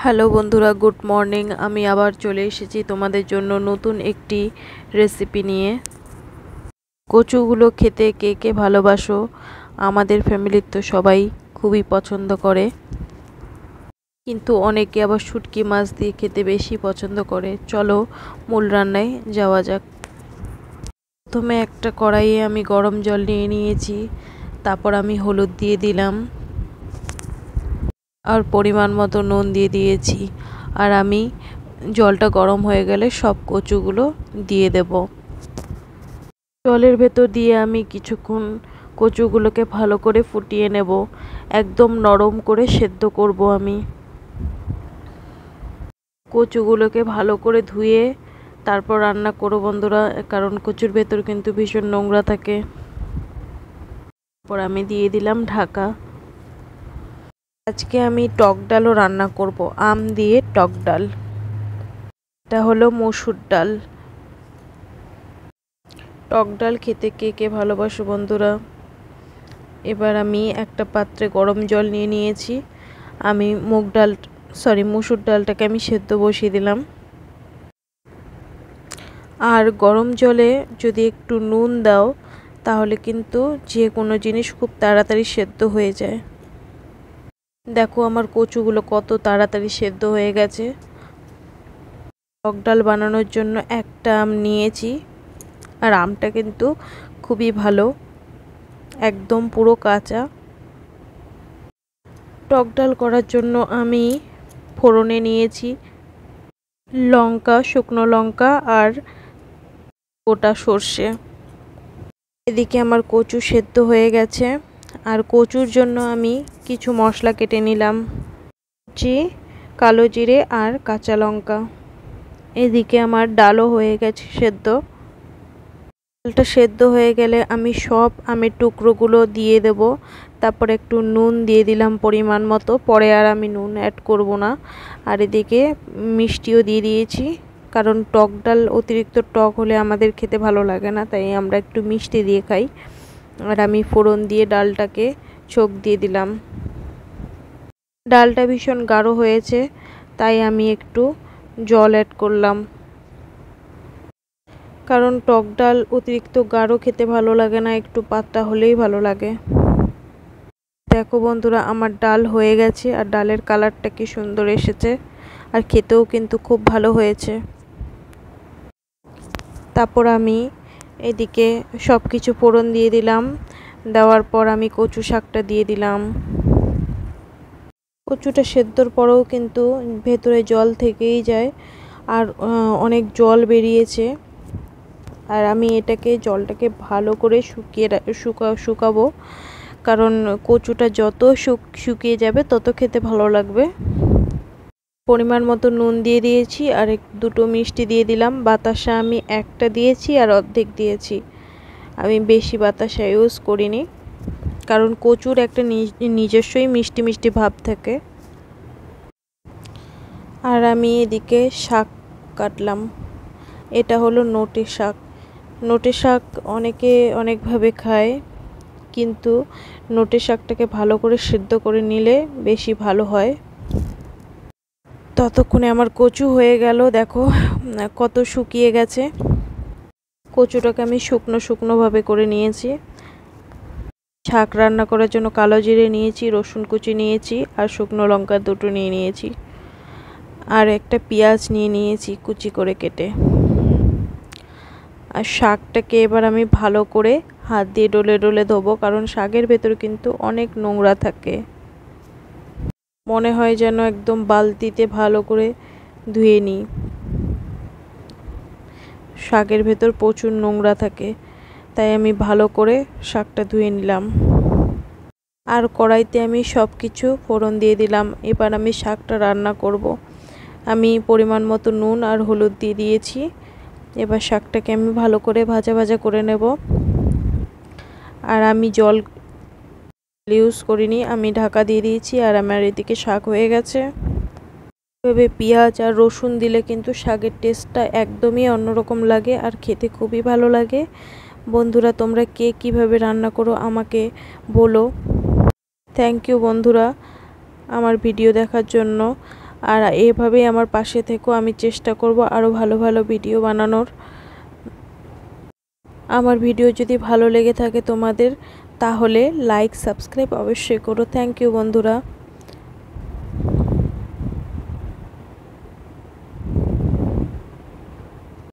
Hello বন্ধুরা, good morning. আমি আবার চলে এসেছি তোমাদের জন্য নতুন একটি রেসিপি নিয়ে। কচুগুলো খেতে কে কে ভালোবাসো? আমাদের ফ্যামিলির তো সবাই খুবই পছন্দ করে, কিন্তু অনেকে আবার শুটকি মাছ দিয়ে খেতে বেশি পছন্দ করে। চলো মূল রান্নায় যাওয়া যাক। প্রথমে একটা কড়াইয়ে আমি গরম জল নিয়ে নিয়েছি, তারপর আমি হলুদ দিয়ে দিলাম আর পরিমাণ মতো নুন দিয়ে দিয়েছি। আর আমি জলটা গরম হয়ে গেলে সব কচুগুলো দিয়ে দেব। জলের ভেতর দিয়ে আমি কিছুক্ষণ কচুগুলোকে ভালো করে ফুটিয়ে নেব, একদম নরম করে সেদ্ধ করব। আমি কচুগুলোকে ভালো করে ধুয়ে তারপর রান্না করব বন্ধুরা, কারণ কচুর ভেতর কিন্তু ভীষণ নোংরা থাকে। তারপর আমি দিয়ে দিলাম ঢাকা। আজকে আমি টক ডালও রান্না করব, আম দিয়ে টক ডাল। এটা হলো মসুর ডাল। টক ডাল খেতে কে কে ভালোবাসো বন্ধুরা? এবার আমি একটা পাত্রে গরম জল নিয়ে নিয়েছি। আমি মসুর ডালটাকে আমি সেদ্ধ বসিয়ে দিলাম। আর গরম জলে যদি একটু নুন দাও তাহলে কিন্তু যে কোনো জিনিস খুব তাড়াতাড়ি সেদ্ধ হয়ে যায়। দেখো আমার কচুগুলো কত তাড়াতাড়ি সেদ্ধ হয়ে গেছে। টক ডাল বানানোর জন্য একটা আম নিয়েছি, আর আমটা কিন্তু খুবই ভালো, একদম পুরো কাঁচা। টক ডাল করার জন্য আমি ফোড়নে নিয়েছি লঙ্কা, শুকনো লঙ্কা আর গোটা সর্ষে। এদিকে আমার কচু সেদ্ধ হয়ে গেছে, আর কচুর জন্য আমি কিছু মশলা কেটে নিলাম, কালো জিরে আর কাঁচা লঙ্কা। এদিকে আমার ডালও হয়ে গেছে সেদ্ধ। ডালটা সেদ্ধ হয়ে গেলে আমি সব আমের টুকরোগুলো দিয়ে দেব, তারপর একটু নুন দিয়ে দিলাম পরিমাণ মতো, পরে আর আমি নুন অ্যাড করব না। আর এদিকে মিষ্টিও দিয়ে দিয়েছি, কারণ টক ডাল অতিরিক্ত টক হলে আমাদের খেতে ভালো লাগে না, তাই আমরা একটু মিষ্টি দিয়ে খাই। আর আমি ফোড়ন দিয়ে ডালটাকে ছোঁক দিয়ে দিলাম। ডালটা ভীষণ গাঢ় হয়েছে, তাই আমি একটু জল অ্যাড করলাম, কারণ টক ডাল অতিরিক্ত গাঢ় খেতে ভালো লাগে না, একটু পাতলা হলেই ভালো লাগে। দেখো বন্ধুরা, আমার ডাল হয়ে গেছে, আর ডালের কালারটা কি সুন্দর এসেছে, আর খেতেও কিন্তু খুব ভালো হয়েছে। তারপর আমি এদিকে সব কিছু ফোড়ন দিয়ে দিলাম। দেওয়ার পর আমি কচু শাকটা দিয়ে দিলাম। কচুটা সেদ্ধর পরেও কিন্তু ভেতরে জল থেকেই যায়, আর অনেক জল বেরিয়েছে। আর আমি জলটাকে ভালো করে শুকাবো, কারণ কচুটা যত শুকিয়ে যাবে তত খেতে ভালো লাগবে। পরিমাণ মতো নুন দিয়ে দিয়েছি, আর দুটো মিষ্টি দিয়ে দিলাম। বাতাসা আমি একটা দিয়েছি আর অর্ধেক দিয়েছি, আমি বেশি বাতাসা ইউজ করিনি, কারণ কচুর একটা নিজস্বই মিষ্টি মিষ্টি ভাব থাকে। আর আমি এদিকে শাক কাটলাম। এটা হলো নোটে শাক। নোটে শাক অনেকে অনেকভাবে খায়, কিন্তু নোটে শাকটাকে ভালো করে সিদ্ধ করে নিলে বেশি ভালো হয়। ততক্ষণে আমার কচু হয়ে গেল, দেখো কত শুকিয়ে গেছে। কচুটাকে আমি শুকনোভাবে করে নিয়েছি। শাক রান্না করার জন্য কালো জিরে নিয়েছি, রসুন কুচি নিয়েছি, আর শুকনো লঙ্কা দুটো নিয়ে নিয়েছি, আর একটা পেঁয়াজ নিয়ে নিয়েছি কুচি করে কেটে। আর শাকটাকে এবার আমি ভালো করে হাত দিয়ে ডলে ডলে ধোবো, কারণ শাকের ভেতর কিন্তু অনেক নোংরা থাকে। মনে হয় যেন একদম বালতিতে ভালো করে ধুয়ে নিই। শাকের ভেতর প্রচুর নোংরা থাকে, তাই আমি ভালো করে শাকটা ধুয়ে নিলাম। আর কড়াইতে আমি সব কিছু ফোড়ন দিয়ে দিলাম। এবার আমি শাকটা রান্না করব। আমি পরিমাণ মতো নুন আর হলুদ দিয়ে দিয়েছি। এবার শাকটাকে আমি ভালো করে ভাজা ভাজা করে নেব। আর আমি জল ইউজ করিনি, আমি ঢাকা দিয়ে দিয়েছি। আর আমার এদিকে শাক হয়ে গেছে। এভাবে পেঁয়াজ আর রসুন দিলে কিন্তু শাকের টেস্টটা একদমই অন্যরকম লাগে, আর খেতে খুবই ভালো লাগে। বন্ধুরা, তোমরা কে কীভাবে রান্না করো আমাকে বলো। থ্যাংক ইউ বন্ধুরা আমার ভিডিও দেখার জন্য। আর এভাবেই আমার পাশে থেকো, আমি চেষ্টা করব আরও ভালো ভালো ভিডিও বানানোর। আমার ভিডিও যদি ভালো লেগে থাকে তোমাদের, তাহলে লাইক সাবস্ক্রাইব অবশ্যই করো। থ্যাংক ইউ বন্ধুরা।